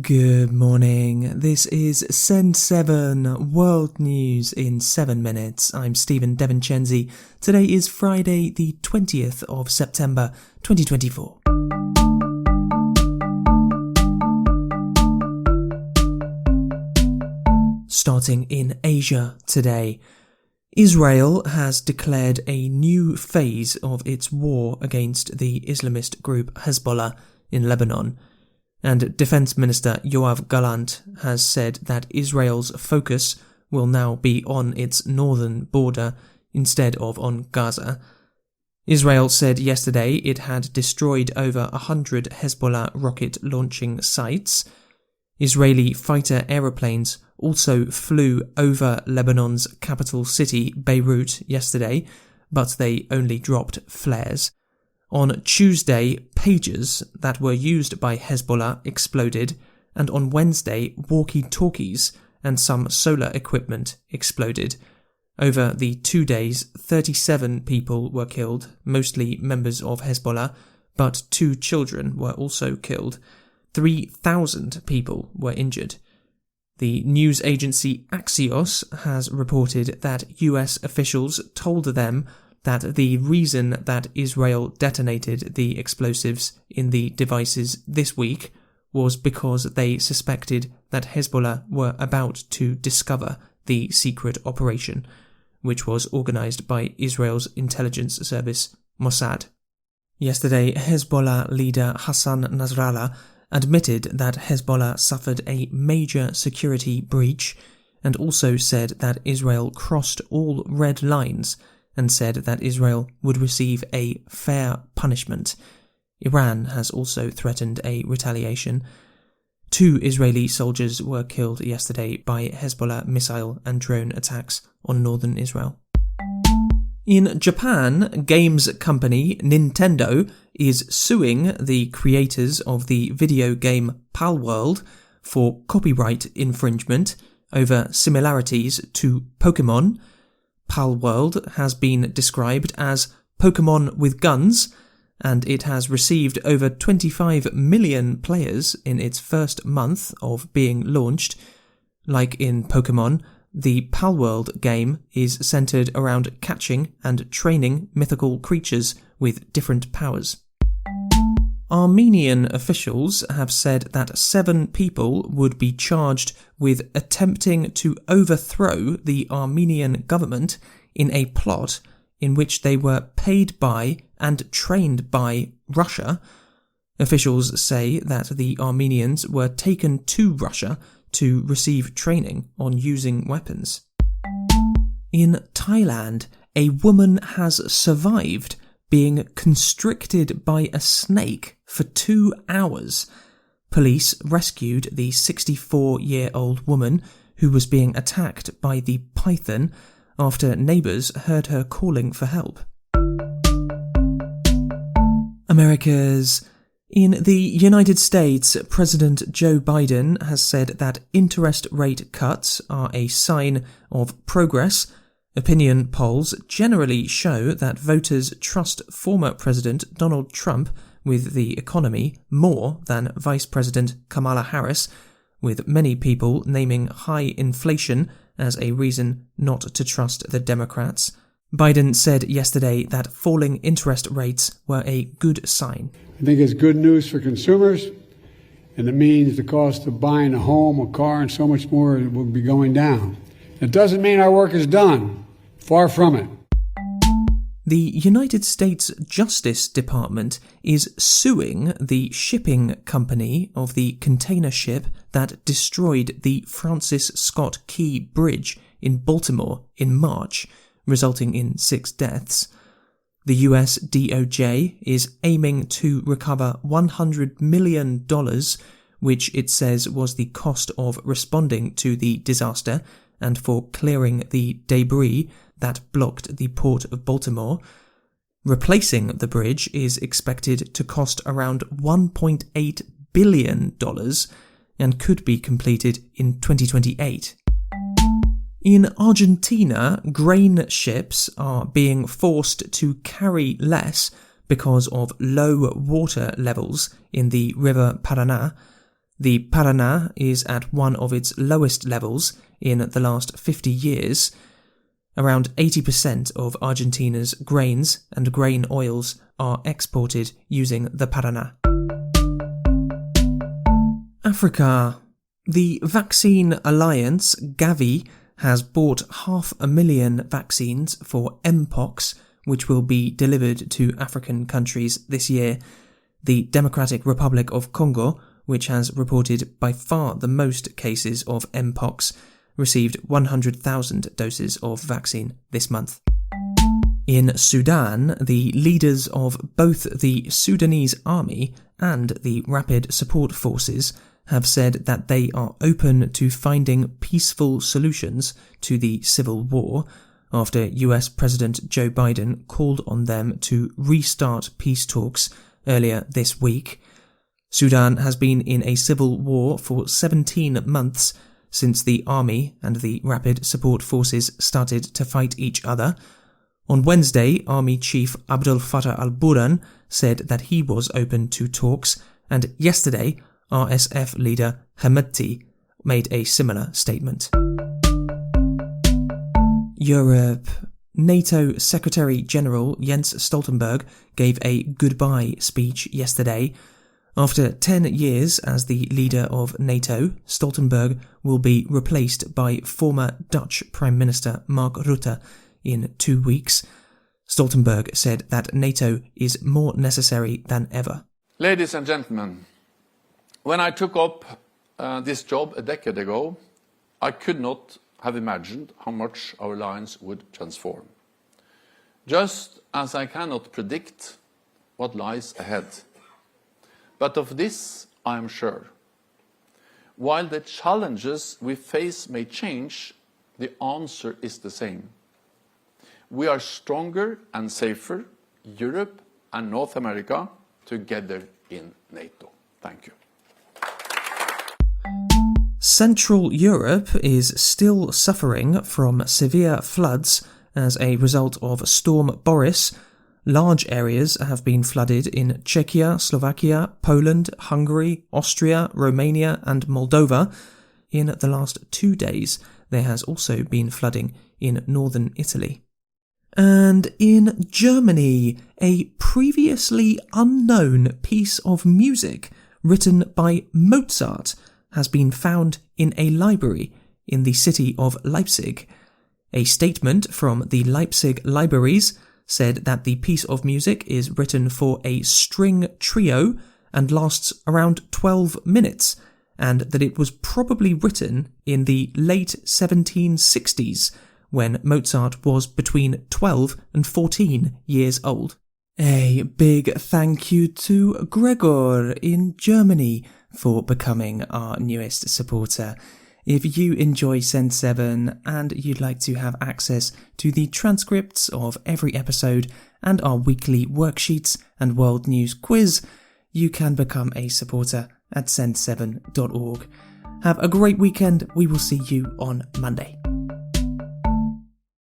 Good morning, this is Send 7 World News in 7 minutes. I'm Stephen Devincenzi. Today is Friday the 20th of September 2024. Starting in Asia today, Israel has declared a new phase of its war against the Islamist group Hezbollah in Lebanon. And Defense Minister Yoav Gallant has said that Israel's focus will now be on its northern border instead of on Gaza. Israel said yesterday it had destroyed over 100 Hezbollah rocket launching sites. Israeli fighter aeroplanes also flew over Lebanon's capital city, Beirut, yesterday, but they only dropped flares. On Tuesday, pagers that were used by Hezbollah exploded, and on Wednesday, walkie-talkies and some solar equipment exploded. Over the 2 days, 37 people were killed, mostly members of Hezbollah, but 2 children were also killed. 3,000 people were injured. The news agency Axios has reported that US officials told them that the reason that Israel detonated the explosives in the devices this week was because they suspected that Hezbollah were about to discover the secret operation, which was organized by Israel's intelligence service, Mozart. Yesterday, Hezbollah leader Hassan Nasrallah admitted that Hezbollah suffered a major security breach and also said that Israel crossed all red lines and said that Israel would receive a fair punishment. Iran has also threatened a retaliation. 2 Israeli soldiers were killed yesterday by Hezbollah missile and drone attacks on northern Israel. In Japan, games company Nintendo is suing the creators of the video game Palworld for copyright infringement over similarities to Pokemon. Palworld has been described as Pokemon with guns, and it has received over 25 million players in its first month of being launched. Like in Pokemon, the Palworld game is centered around catching and training mythical creatures with different powers. Armenian officials have said that 7 people would be charged with attempting to overthrow the Armenian government in a plot in which they were paid by and trained by Russia. Officials say that the Armenians were taken to Russia to receive training on using weapons. In Thailand, a woman has survived being constricted by a snake for 2 hours. Police rescued the 64-year-old woman who was being attacked by the python after neighbours heard her calling for help. Americas. In the United States, President Joe Biden has said that interest rate cuts are a sign of progress. Opinion polls generally show that voters trust former President Donald Trump with the economy more than Vice President Kamala Harris, with many people naming high inflation as a reason not to trust the Democrats. Biden said yesterday that falling interest rates were a good sign. I think it's good news for consumers, and it means the cost of buying a home, a car, and so much more will be going down. It doesn't mean our work is done. Far from it. The United States Justice Department is suing the shipping company of the container ship that destroyed the Francis Scott Key Bridge in Baltimore in March, resulting in 6 deaths. The US DOJ is aiming to recover $100 million, which it says was the cost of responding to the disaster and for clearing the debris that blocked the port of Baltimore. Replacing the bridge is expected to cost around $1.8 billion and could be completed in 2028. In Argentina, grain ships are being forced to carry less because of low water levels in the river Parana. The Parana is at one of its lowest levels in the last 50 years. Around 80% of Argentina's grains and grain oils are exported using the Parana. Africa. The Vaccine Alliance, Gavi, has bought 500,000 vaccines for Mpox, which will be delivered to African countries this year. The Democratic Republic of Congo, which has reported by far the most cases of Mpox, received 100,000 doses of vaccine this month. In Sudan, the leaders of both the Sudanese army and the Rapid Support Forces have said that they are open to finding peaceful solutions to the civil war after US President Joe Biden called on them to restart peace talks earlier this week. Sudan has been in a civil war for 17 months since the army and the Rapid Support Forces started to fight each other. On Wednesday, Army Chief Abdel Fattah al-Burhan said that he was open to talks, and yesterday, RSF leader Hemedti made a similar statement. Europe. NATO Secretary-General Jens Stoltenberg gave a goodbye speech yesterday. After 10 years as the leader of NATO, Stoltenberg will be replaced by former Dutch Prime Minister Mark Rutte in 2 weeks. Stoltenberg said that NATO is more necessary than ever. Ladies and gentlemen, when I took up this job a decade ago, I could not have imagined how much our alliance would transform. Just as I cannot predict what lies ahead. But of this I am sure. While the challenges we face may change, the answer is the same. We are stronger and safer, Europe and North America, together in NATO. Thank you. Central Europe is still suffering from severe floods as a result of Storm Boris. Large areas have been flooded in Czechia, Slovakia, Poland, Hungary, Austria, Romania and Moldova. In the last 2 days, there has also been flooding in northern Italy. And in Germany, a previously unknown piece of music written by Mozart has been found in a library in the city of Leipzig. A statement from the Leipzig libraries said that the piece of music is written for a string trio and lasts around 12 minutes, and that it was probably written in the late 1760s, when Mozart was between 12 and 14 years old. A big thank you to Gregor in Germany for becoming our newest supporter. If you enjoy Send 7 and you'd like to have access to the transcripts of every episode and our weekly worksheets and world news quiz, you can become a supporter at send7.org. Have a great weekend. We will see you on Monday.